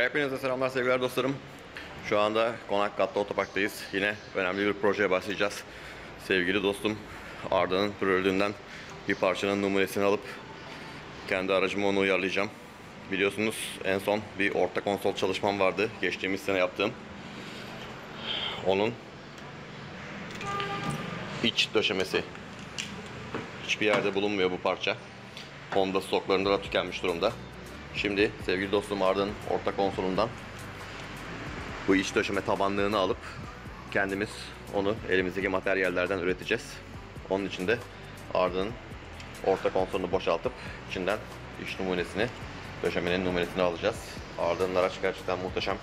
Hepinize selamlar sevgili dostlarım. Şu anda Konakgat'ta otoparktayız. Yine önemli bir projeye başlayacağız. Sevgili dostum Arda'nın Prelude'ünden bir parçanın numunesini alıp kendi aracıma onu uyarlayacağım. Biliyorsunuz en son bir orta konsol çalışmam vardı. Geçtiğimiz sene yaptığım. Onun iç döşemesi. Hiçbir yerde bulunmuyor bu parça. Honda stoklarında da tükenmiş durumda. Şimdi sevgili dostum Arda'nın orta konsolundan bu iç döşeme tabanlığını alıp kendimiz onu elimizdeki materyallerden üreteceğiz. Onun için de Arda'nın orta konsolunu boşaltıp içinden iç numunesini, döşemenin numunesini alacağız. Arda'nın araç gerçekten muhteşem.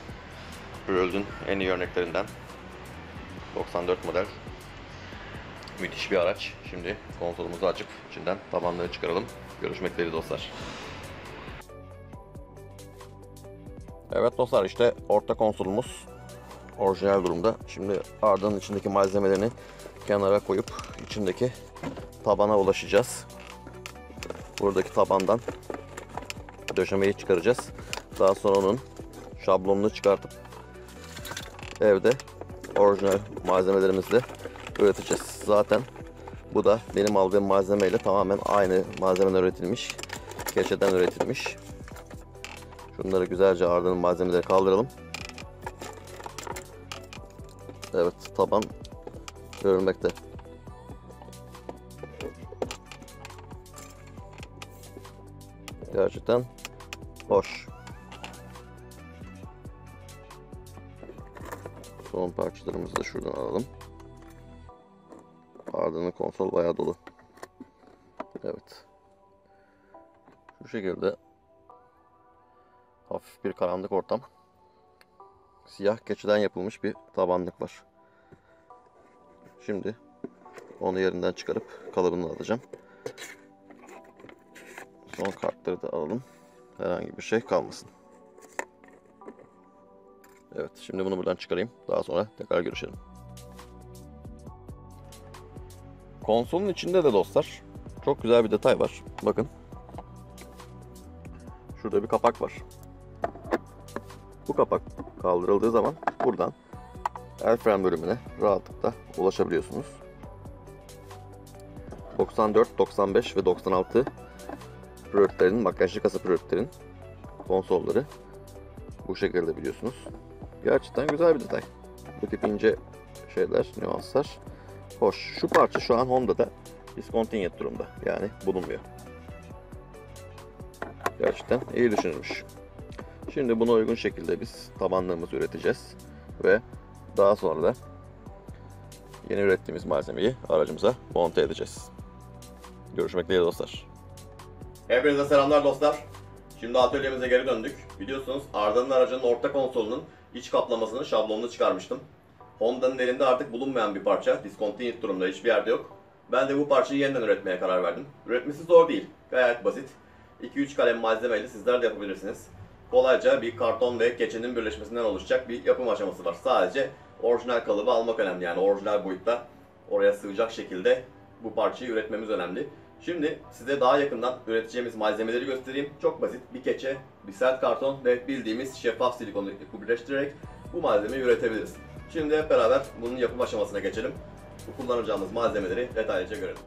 Prelude'ün en iyi örneklerinden. 94 model. Müthiş bir araç. Şimdi konsolumuzu açıp içinden tabanlığı çıkaralım. Görüşmek üzere dostlar. Evet dostlar, işte orta konsolumuz orijinal durumda. Şimdi Arda'nın içindeki malzemelerini kenara koyup içindeki tabana ulaşacağız. Buradaki tabandan döşemeyi çıkaracağız. Daha sonra onun şablonunu çıkartıp evde orijinal malzemelerimizle üreteceğiz. Zaten bu da benim aldığım malzemeyle tamamen aynı malzemeden üretilmiş. Keçeden üretilmiş. Şunları güzelce Arda'nın malzemeleri kaldıralım. Evet, taban görülmekte. Gerçekten hoş. Son parçalarımızı da şuradan alalım. Arda'nın konsol bayağı dolu. Evet. Şu şekilde hafif bir karanlık ortam. Siyah keçeden yapılmış bir tabanlık var. Şimdi onu yerinden çıkarıp kalıbını alacağım. Son kartları da alalım. Herhangi bir şey kalmasın. Evet, şimdi bunu buradan çıkarayım. Daha sonra tekrar görüşelim. Konsolun içinde de dostlar çok güzel bir detay var. Bakın. Şurada bir kapak var. Bu kapak kaldırıldığı zaman buradan el fren bölümüne rahatlıkla ulaşabiliyorsunuz. 94, 95 ve 96 Prelude'lerin, makyajlı kasa Prelude'lerin konsolları bu şekilde biliyorsunuz. Gerçekten güzel bir detay. Bu tip ince şeyler, nüanslar hoş. Şu parça şu an Honda'da discontinued durumda. Yani bulunmuyor. Gerçekten iyi düşünülmüş. Şimdi buna uygun şekilde biz tabanlığımızı üreteceğiz ve daha sonra da yeni ürettiğimiz malzemeyi aracımıza monte edeceğiz. Görüşmek dileğiyle dostlar. Hepinize selamlar dostlar. Şimdi atölyemize geri döndük. Biliyorsunuz Arda'nın aracının orta konsolunun iç kaplamasının şablonunu çıkarmıştım. Honda'nın elinde artık bulunmayan bir parça. Discontinued durumda, hiçbir yerde yok. Ben de bu parçayı yeniden üretmeye karar verdim. Üretmesi zor değil. Gayet basit. 2-3 kalem malzemeyle sizler de yapabilirsiniz. Kolayca bir karton ve keçenin birleşmesinden oluşacak bir yapım aşaması var. Sadece orijinal kalıbı almak önemli. Yani orijinal boyutta oraya sığacak şekilde bu parçayı üretmemiz önemli. Şimdi size daha yakından üreteceğimiz malzemeleri göstereyim. Çok basit bir keçe, bir sert karton ve bildiğimiz şeffaf silikonu birleştirerek bu malzemeyi üretebiliriz. Şimdi hep beraber bunun yapım aşamasına geçelim. Bu kullanacağımız malzemeleri detaylıca görelim.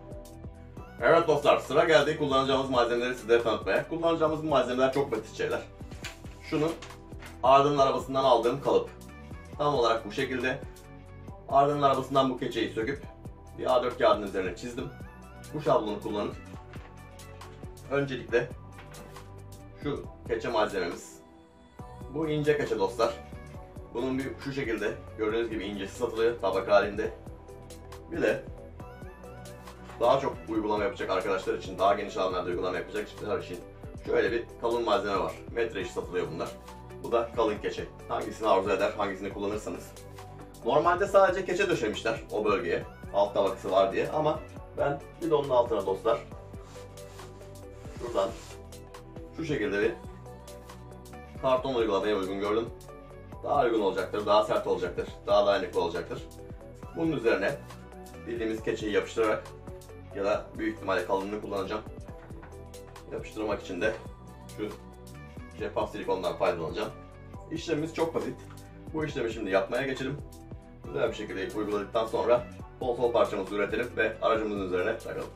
Evet dostlar, sıra geldi kullanacağımız malzemeleri sizlere tanıtmaya. Kullanacağımız bu malzemeler çok basit şeyler. Şunu Arda'nın arabasından aldığım kalıp. Tam olarak bu şekilde. Arda'nın arabasından bu keçeyi söküp bir A4 kağıdının üzerine çizdim. Bu şablonu kullanıp öncelikle şu keçe malzememiz. Bu ince keçe dostlar. Bunun bir şu şekilde gördüğünüz gibi incesi satılıyor tabak halinde. Bir de daha çok uygulama yapacak arkadaşlar için, daha geniş alanlarda uygulama yapacak kişiler için şöyle bir kalın malzeme var. Metre işi satılıyor bunlar. Bu da kalın keçe. Hangisini arzu eder, hangisini kullanırsanız. Normalde sadece keçe döşemişler o bölgeye. Alt tabakası var diye ama ben bir de onun altına dostlar şuradan şu şekilde bir karton uygulamaya uygun gördüm. Daha uygun olacaktır, daha sert olacaktır, daha dayanıklı olacaktır. Bunun üzerine bildiğimiz keçeyi yapıştırarak ya da büyük ihtimalle kalınlığını kullanacağım. Yapıştırmak için de şu şeffaf silikondan faydalanacağım. İşlemimiz çok basit. Bu işlemi şimdi yapmaya geçelim. Güzel bir şekilde uyguladıktan sonra konsol parçamızı üretelim ve aracımızın üzerine takalım.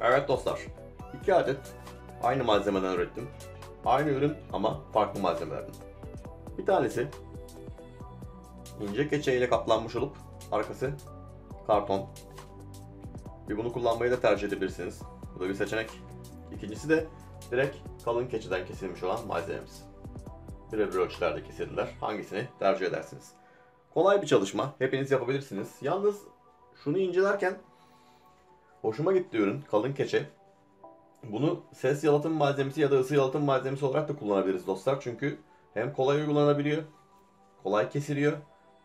Evet dostlar, 2 adet aynı malzemeden ürettim. Aynı ürün ama farklı malzemelerden. Bir tanesi ince keçe ile kaplanmış olup arkası karton. Bunu kullanmayı da tercih edebilirsiniz. Bu da bir seçenek. İkincisi de direkt kalın keçeden kesilmiş olan malzememiz. Birebir ölçülerde kesildiler. Hangisini tercih edersiniz? Kolay bir çalışma. Hepiniz yapabilirsiniz. Yalnız şunu incelerken Hoşuma gitti ürün. Kalın keçe. Bunu ses yalıtım malzemesi ya da ısı yalıtım malzemesi olarak da kullanabiliriz dostlar. Çünkü hem kolay uygulanabiliyor, kolay kesiliyor,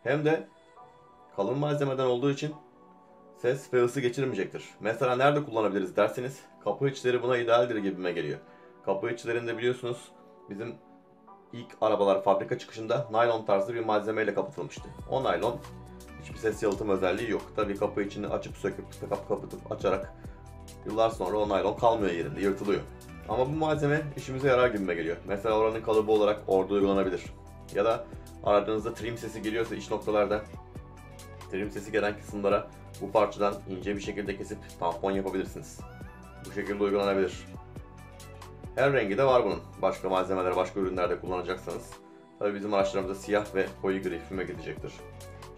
hem de kalın malzemeden olduğu için ses ve ısı geçirmeyecektir. Mesela nerede kullanabiliriz derseniz, kapı içleri buna idealdir gibime geliyor. Kapı içlerinde biliyorsunuz bizim ilk arabalar fabrika çıkışında naylon tarzı bir malzemeyle kapatılmıştı. O naylon hiçbir ses yalıtım özelliği yok. Tabii kapı içini açıp söküp kapatıp açarak yıllar sonra o naylon kalmıyor yerinde, yırtılıyor. Ama bu malzeme işimize yarar gibime geliyor. Mesela oranın kalıbı olarak orada uygulanabilir. Ya da aracınızda trim sesi geliyorsa iç noktalarda trim sesi gelen kısımlara bu parçadan ince bir şekilde kesip tampon yapabilirsiniz. Bu şekilde uygulanabilir. Her rengi de var bunun. Başka malzemeler, başka ürünlerde kullanacaksanız. Tabii bizim araçlarımızda siyah ve koyu gri füme gidecektir.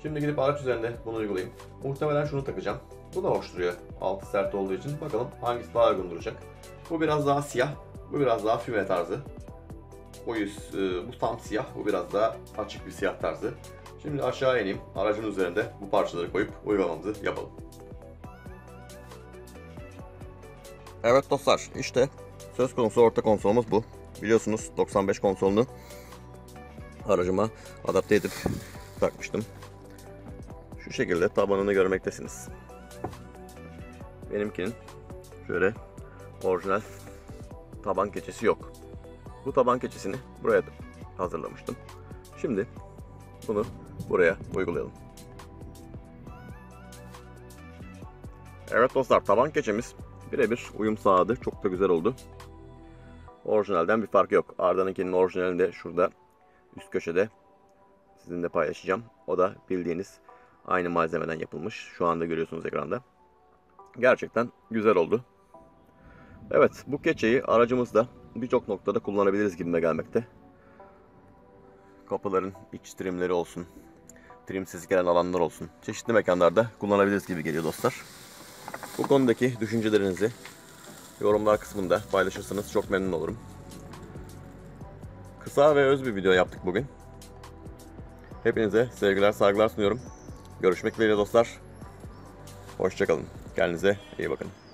Şimdi gidip araç üzerinde bunu uygulayayım. Muhtemelen şunu takacağım. Bu da hoş duruyor. Altı sert olduğu için. Bakalım hangisi daha uygun duracak. Bu biraz daha siyah. Bu biraz daha füme tarzı. Bu tam siyah. Bu biraz daha açık bir siyah tarzı. Şimdi aşağı ineyim. Aracın üzerinde bu parçaları koyup uygulamamızı yapalım. Evet dostlar, işte söz konusu orta konsolumuz bu. Biliyorsunuz 95 konsolunu aracıma adapte edip takmıştım. Şu şekilde tabanını görmektesiniz. Benimkinin şöyle orijinal taban keçesi yok. Bu taban keçesini buraya hazırlamıştım. Şimdi bunu buraya uygulayalım. Evet dostlar, taban keçemiz birebir uyum sağladı. Çok da güzel oldu. Orijinalden bir fark yok. Arda'nınkinin orijinalini de şurada üst köşede sizinle paylaşacağım. O da bildiğiniz aynı malzemeden yapılmış. Şu anda görüyorsunuz ekranda. Gerçekten güzel oldu. Evet, bu keçeyi aracımızda birçok noktada kullanabiliriz gibime gelmekte. Kapıların iç trimleri olsun, trimsiz gelen alanlar olsun. Çeşitli mekanlarda kullanabiliriz gibi geliyor dostlar. Bu konudaki düşüncelerinizi yorumlar kısmında paylaşırsanız çok memnun olurum. Kısa ve öz bir video yaptık bugün. Hepinize sevgiler, saygılar sunuyorum. Görüşmek dileğiyle dostlar. Hoşça kalın. Kendinize iyi bakın.